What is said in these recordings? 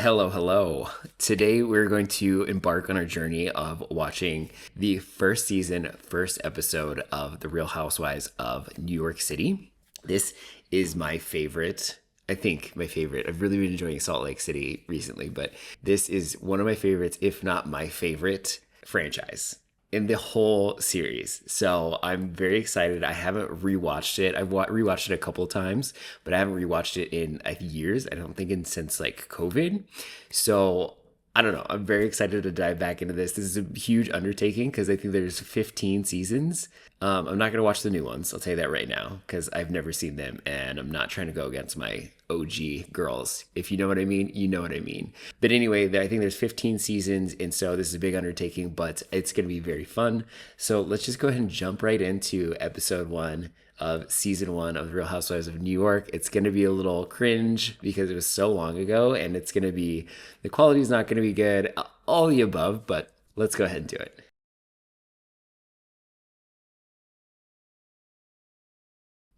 Hello, hello. Today we're going to embark on our journey of watching the first season, first episode of The Real Housewives of New York City. This is my favorite. I think my favorite. I've really been enjoying Salt Lake City recently, but this is one of my favorites, if not my favorite franchise in the whole series. So I'm very excited. I haven't rewatched it. I've rewatched it a couple of times, but I haven't rewatched it in years. I don't think since like COVID. So I don't know. I'm very excited to dive back into this. This is a huge undertaking because I think there's 15 seasons. I'm not going to watch the new ones. I'll tell you that right now because I've never seen them and I'm not trying to go against my OG girls. If you know what I mean, you know what I mean. But anyway, I think there's 15 seasons and so this is a big undertaking, but it's going to be very fun. So let's just go ahead and jump right into episode 1 of season 1 of The Real Housewives of New York. It's going to be a little cringe because it was so long ago and it's going to be, the quality is not going to be good, all the above, but let's go ahead and do it.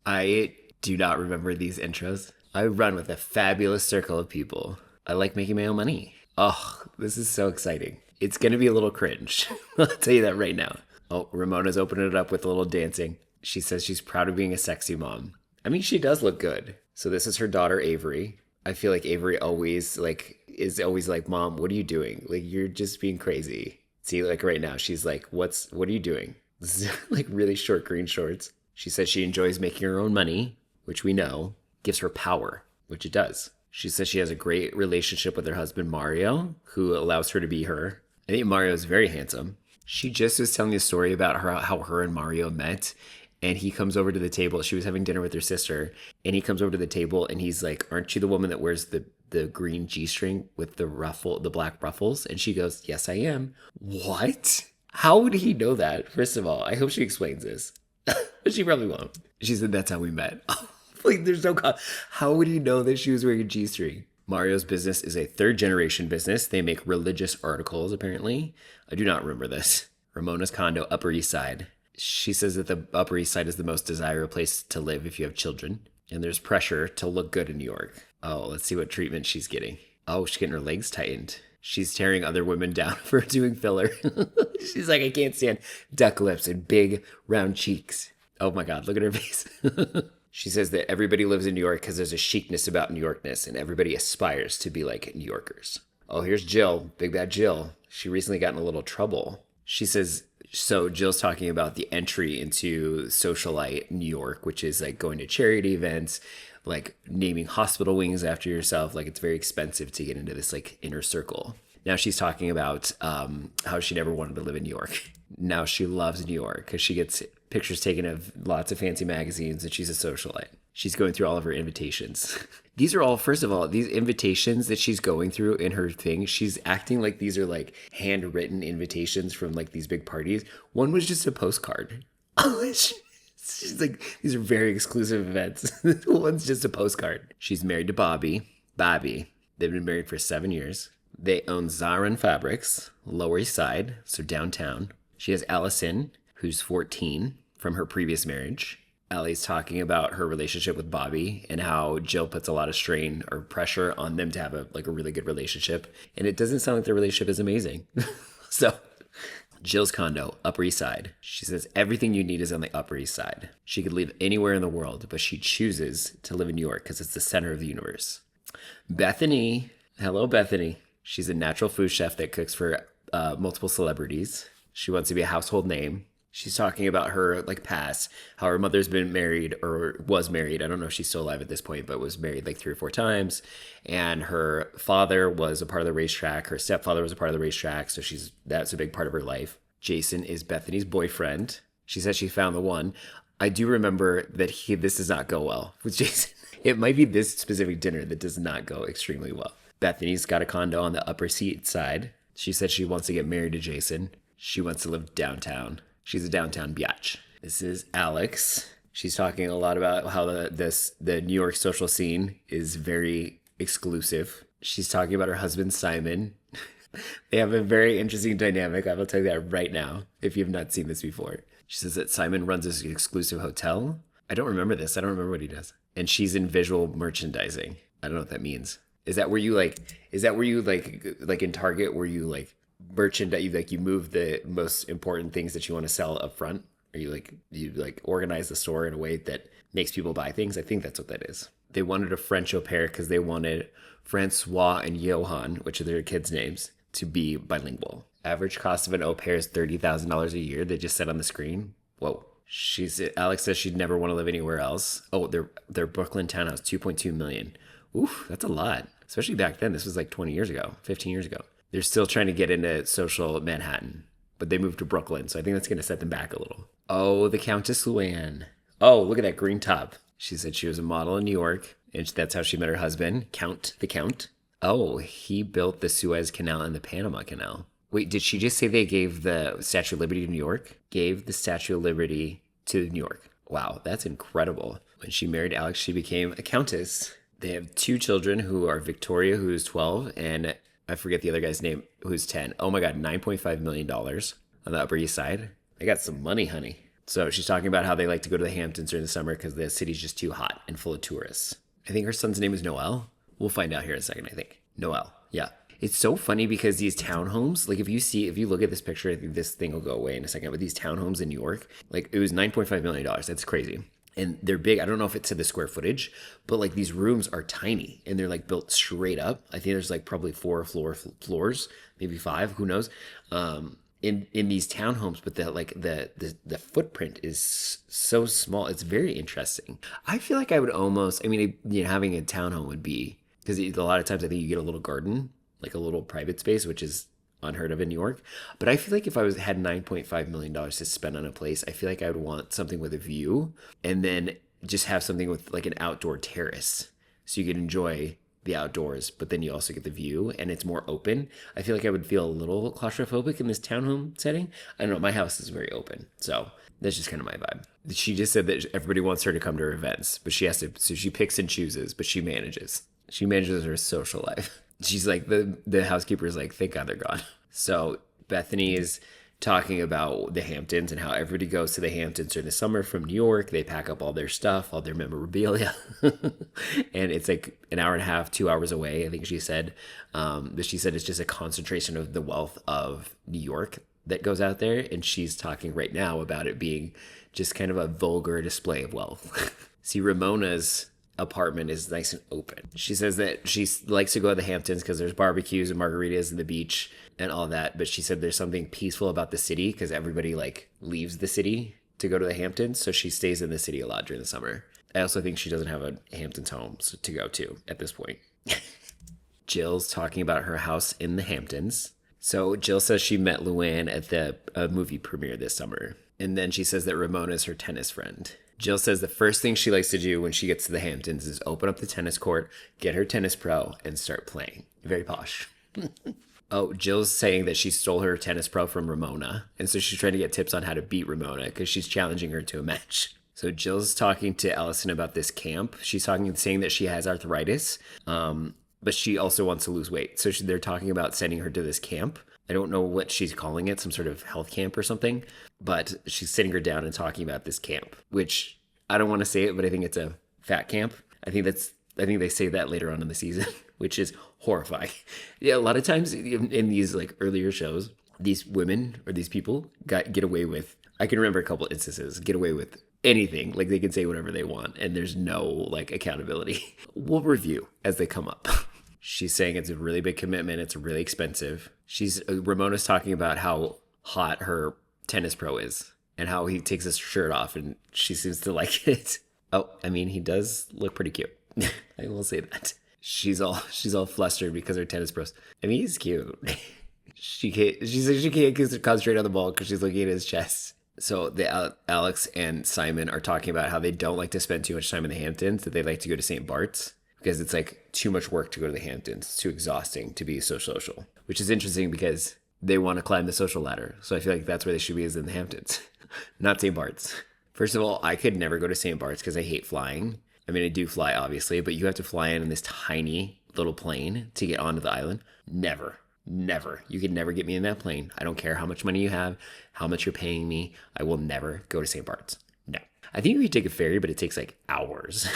I do not remember these intros. I run with a fabulous circle of people. I like making my own money. Oh, this is so exciting. It's going to be a little cringe. I'll tell you that right now. Oh, Ramona's opening it up with a little dancing. She says she's proud of being a sexy mom. I mean, she does look good. So this is her daughter, Avery. I feel like Avery is always like, Mom, what are you doing? Like, you're just being crazy. See, like right now, she's like, what are you doing? This is like really short green shorts. She says she enjoys making her own money, which we know gives her power, which it does. She says she has a great relationship with her husband, Mario, who allows her to be her. I think Mario is very handsome. She just was telling a story about how her and Mario met. And he comes over to the table. She was having dinner with her sister. And he comes over to the table and he's like, aren't you the woman that wears the green G-string with the black ruffles? And she goes, yes, I am. What? How would he know that? First of all, I hope she explains this. But she probably won't. She said that's how we met. Like, there's no. How would he know that she was wearing a G-string? Mario's business is a third generation business. They make religious articles, apparently. I do not remember this. Ramona's condo, Upper East Side. She says that the Upper East Side is the most desirable place to live if you have children. And there's pressure to look good in New York. Oh, let's see what treatment she's getting. Oh, she's getting her legs tightened. She's tearing other women down for doing filler. She's like, I can't stand duck lips and big round cheeks. Oh my God, look at her face. She says that everybody lives in New York because there's a chicness about New Yorkness and everybody aspires to be like New Yorkers. Oh, here's Jill, big bad Jill. She recently got in a little trouble. She says, so Jill's talking about the entry into socialite New York, which is like going to charity events, like naming hospital wings after yourself. Like it's very expensive to get into this like inner circle. Now she's talking about how she never wanted to live in New York. Now she loves New York because she gets pictures taken of lots of fancy magazines and she's a socialite. She's going through all of her invitations. These are all, first of all, these invitations that she's going through in her thing, she's acting like these are like handwritten invitations from like these big parties. One was just a postcard. She's like, these are very exclusive events. One's just a postcard. She's married to Bobby. They've been married for 7 years. They own Zarin Fabrics, Lower East Side, so downtown. She has Allison, who's 14 from her previous marriage. Allie's talking about her relationship with Bobby and how Jill puts a lot of strain or pressure on them to have a really good relationship. And it doesn't sound like their relationship is amazing. So Jill's condo, Upper East Side. She says everything you need is on the Upper East Side. She could live anywhere in the world, but she chooses to live in New York because it's the center of the universe. Bethany. Hello, Bethany. She's a natural food chef that cooks for multiple celebrities. She wants to be a household name. She's talking about her like past, how her mother's been married or was married. I don't know if she's still alive at this point, but was married like 3 or 4 times. And her father was a part of the racetrack. Her stepfather was a part of the racetrack. So that's a big part of her life. Jason is Bethany's boyfriend. She says she found the one. I do remember that this does not go well with Jason. It might be this specific dinner that does not go extremely well. Bethany's got a condo on the Upper East Side. She said she wants to get married to Jason. She wants to live downtown. She's a downtown biatch. This is Alex. She's talking a lot about how the New York social scene is very exclusive. She's talking about her husband, Simon. They have a very interesting dynamic. I will tell you that right now, if you have not seen this before. She says that Simon runs this exclusive hotel. I don't remember this. I don't remember what he does. And she's in visual merchandising. I don't know what that means. Is that where you like? Is that where you like in Target where you like merchandise? You like you move the most important things that you want to sell up front, or you like organize the store in a way that makes people buy things. I think that's what that is. They wanted a French au pair because they wanted Francois and Johan, which are their kids' names, to be bilingual. Average cost of an au pair is $30,000 a year. They just said on the screen. Whoa. Alex says she'd never want to live anywhere else. Oh, their Brooklyn townhouse, 2.2 million. Oof, that's a lot. Especially back then. This was like 20 years ago, 15 years ago. They're still trying to get into social Manhattan, but they moved to Brooklyn, so I think that's going to set them back a little. Oh, the Countess Luann. Oh, look at that green top. She said she was a model in New York, and that's how she met her husband, Count the Count. Oh, he built the Suez Canal and the Panama Canal. Wait, did she just say they gave the Statue of Liberty to New York? Gave the Statue of Liberty to New York. Wow, that's incredible. When she married Alex, she became a countess. They have two children who are Victoria, who's 12, and I forget the other guy's name, who's 10. Oh my God, $9.5 million on the Upper East Side. They got some money, honey. So she's talking about how they like to go to the Hamptons during the summer because the city's just too hot and full of tourists. I think her son's name is Noel. We'll find out here in a second, I think. Noel, yeah. It's so funny because these townhomes, like if you look at this picture, I think this thing will go away in a second, but these townhomes in New York, like it was $9.5 million. That's crazy. And they're big. I don't know if it's to the square footage, but like these rooms are tiny and they're like built straight up. I think there's like probably floors, maybe five, who knows, in these townhomes. But the footprint is so small. It's very interesting. I feel like I would almost, I mean, having a townhome would be, because a lot of times I think you get a little garden, like a little private space, which is unheard of in New York. But I feel like if I had $9.5 million to spend on a place, I feel like I would want something with a view and then just have something with like an outdoor terrace so you can enjoy the outdoors, but then you also get the view and it's more open. I feel like I would feel a little claustrophobic in this townhome setting. I don't know. My house is very open. So that's just kind of my vibe. She just said that everybody wants her to come to her events, but she has to, so she picks and chooses, but she manages. She manages her social life. She's like, the housekeeper is like, thank God they're gone. So Bethany is talking about the Hamptons and how everybody goes to the Hamptons during the summer from New York. They pack up all their stuff, all their memorabilia. And it's like an hour and a half, 2 hours away, I think she said. But she said it's just a concentration of the wealth of New York that goes out there. And she's talking right now about it being just kind of a vulgar display of wealth. See, Ramona's apartment is nice and open. She says that she likes to go to the Hamptons because there's barbecues and margaritas and the beach and all that. But she said there's something peaceful about the city because everybody like leaves the city to go to the Hamptons. So she stays in the city a lot during the summer. I also think she doesn't have a Hamptons home to go to at this point. Jill's talking about her house in the Hamptons. So Jill says she met Luann at the movie premiere this summer. And then she says that Ramona is her tennis friend. Jill says the first thing she likes to do when she gets to the Hamptons is open up the tennis court, get her tennis pro, and start playing. Very posh. Oh, Jill's saying that she stole her tennis pro from Ramona. And so she's trying to get tips on how to beat Ramona because she's challenging her to a match. So Jill's talking to Allison about this camp. She's saying that she has arthritis, but she also wants to lose weight. So they're talking about sending her to this camp. I don't know what she's calling it, some sort of health camp or something, but she's sitting her down and talking about this camp, which I don't want to say it, but I think it's a fat camp. I think they say that later on in the season, which is horrifying. Yeah, a lot of times in these like earlier shows, these women or these people get away with, I can remember a couple instances, get away with anything. Like they can say whatever they want and there's no like accountability. We'll review as they come up. She's saying it's a really big commitment. It's really expensive. Ramona's talking about how hot her tennis pro is and how he takes his shirt off and she seems to like it. Oh, I mean, he does look pretty cute. I will say that. She's all flustered because her tennis pros. I mean, he's cute. She says she can't concentrate on the ball because she's looking at his chest. So Alex and Simon are talking about how they don't like to spend too much time in the Hamptons, that they like to go to St. Bart's. Because it's like too much work to go to the Hamptons. It's too exhausting to be so social. Which is interesting because they want to climb the social ladder. So I feel like that's where they should be, is in the Hamptons. Not St. Bart's. First of all, I could never go to St. Bart's because I hate flying. I mean, I do fly, obviously. But you have to fly in this tiny little plane to get onto the island. Never. You could never get me in that plane. I don't care how much money you have, how much you're paying me. I will never go to St. Bart's. No. I think you could take a ferry, but it takes like hours.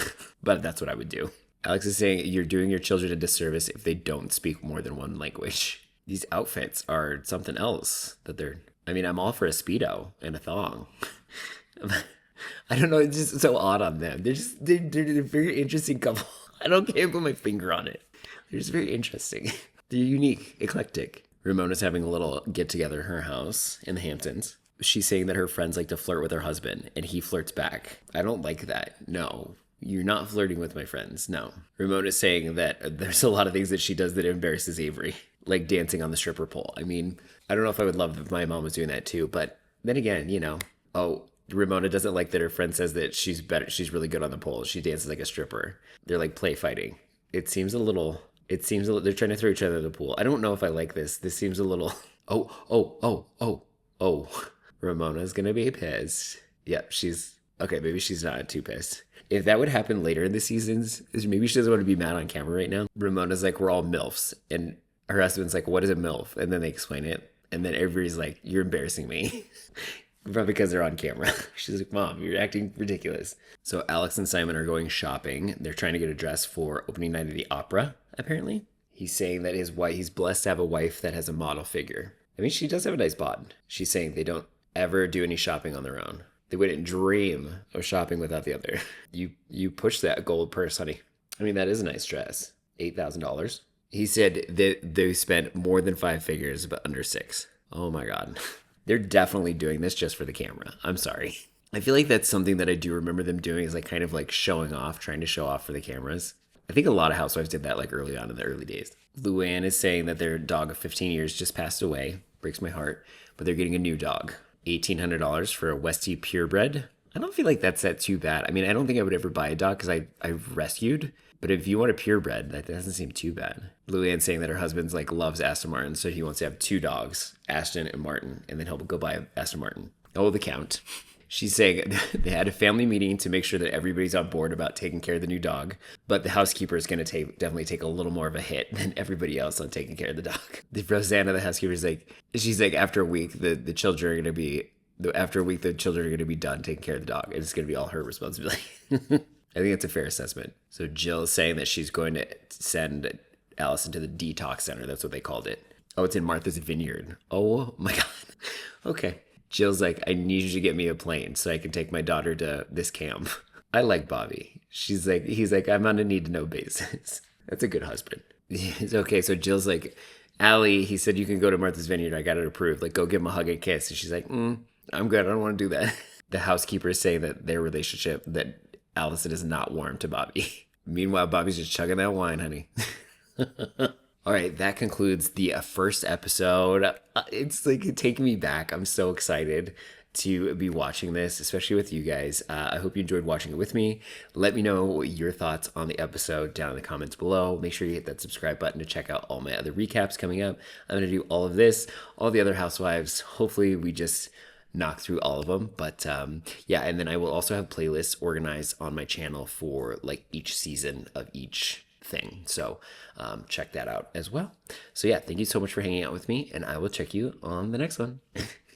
But that's what I would do. Alex is saying you're doing your children a disservice if they don't speak more than one language. These outfits are something else that they're. I mean, I'm all for a Speedo and a thong. I don't know. It's just so odd on them. They're a very interesting couple. I don't can't put my finger on it. They're just very interesting. They're unique, eclectic. Ramona's having a little get together in her house in the Hamptons. She's saying that her friends like to flirt with her husband, and he flirts back. I don't like that. No, you're not flirting with my friends. No. Ramona's saying that there's a lot of things that she does that embarrasses Avery, like dancing on the stripper pole. I mean, I don't know if I would love if my mom was doing that too, but then again, oh, Ramona doesn't like that her friend says that she's better. She's really good on the pole. She dances like a stripper. They're like play fighting. It seems a little. It seems a little. They're trying to throw each other in the pool. I don't know if I like this. This seems a little. Oh, oh, oh, oh, oh. Ramona's gonna be pissed. Yep, she's okay. Maybe she's not too pissed. If that would happen later in the seasons, maybe she doesn't want to be mad on camera right now. Ramona's like, we're all MILFs. And her husband's like, what is a MILF? And then they explain it. And then everybody's like, you're embarrassing me. Probably because they're on camera. She's like, Mom, you're acting ridiculous. So Alex and Simon are going shopping. They're trying to get a dress for opening night of the opera, apparently. He's saying that he's blessed to have a wife that has a model figure. I mean, she does have a nice bod. She's saying they don't ever do any shopping on their own. They wouldn't dream of shopping without the other. You push that gold purse, honey. I mean, that is a nice dress. $8,000. He said that they spent more than 5 figures, but under 6. Oh my God. They're definitely doing this just for the camera. I'm sorry. I feel like that's something that I do remember them doing is like kind of like showing off, trying to show off for the cameras. I think a lot of housewives did that like early on in the early days. Luann is saying that their dog of 15 years just passed away. Breaks my heart. But they're getting a new dog. $1,800 for a Westie purebred. I don't feel like that's that too bad. I mean, I don't think I would ever buy a dog because I've rescued. But if you want a purebred, that doesn't seem too bad. Luann saying that her husband's like loves Aston Martin, so he wants to have 2 dogs, Ashton and Martin, and then he'll go buy Aston Martin. Oh, the count. She's saying they had a family meeting to make sure that everybody's on board about taking care of the new dog, but the housekeeper is going to definitely take a little more of a hit than everybody else on taking care of the dog. The Rosanna, the housekeeper, she's like, after a week, the children are going to be done taking care of the dog, and it's going to be all her responsibility. I think it's a fair assessment. So Jill is saying that she's going to send Allison to the detox center. That's what they called it. Oh, it's in Martha's Vineyard. Oh my God. Okay. Jill's like, I need you to get me a plane so I can take my daughter to this camp. I like Bobby. He's like, I'm on a need to know basis. That's a good husband. It's okay. So Jill's like, Allie, he said you can go to Martha's Vineyard. I got it approved. Like, go give him a hug and kiss. And she's like, I'm good. I don't want to do that. The housekeeper is saying that their relationship, that Allison is not warm to Bobby. Meanwhile, Bobby's just chugging that wine, honey. All right, that concludes the first episode. It's like taking me back. I'm so excited to be watching this, especially with you guys. I hope you enjoyed watching it with me. Let me know your thoughts on the episode down in the comments below. Make sure you hit that subscribe button to check out all my other recaps coming up. I'm going to do all of this, all the other Housewives. Hopefully we just knock through all of them. But yeah, and then I will also have playlists organized on my channel for like each season of each thing. So check that out as well. So yeah, thank you so much for hanging out with me, and I will check you on the next one.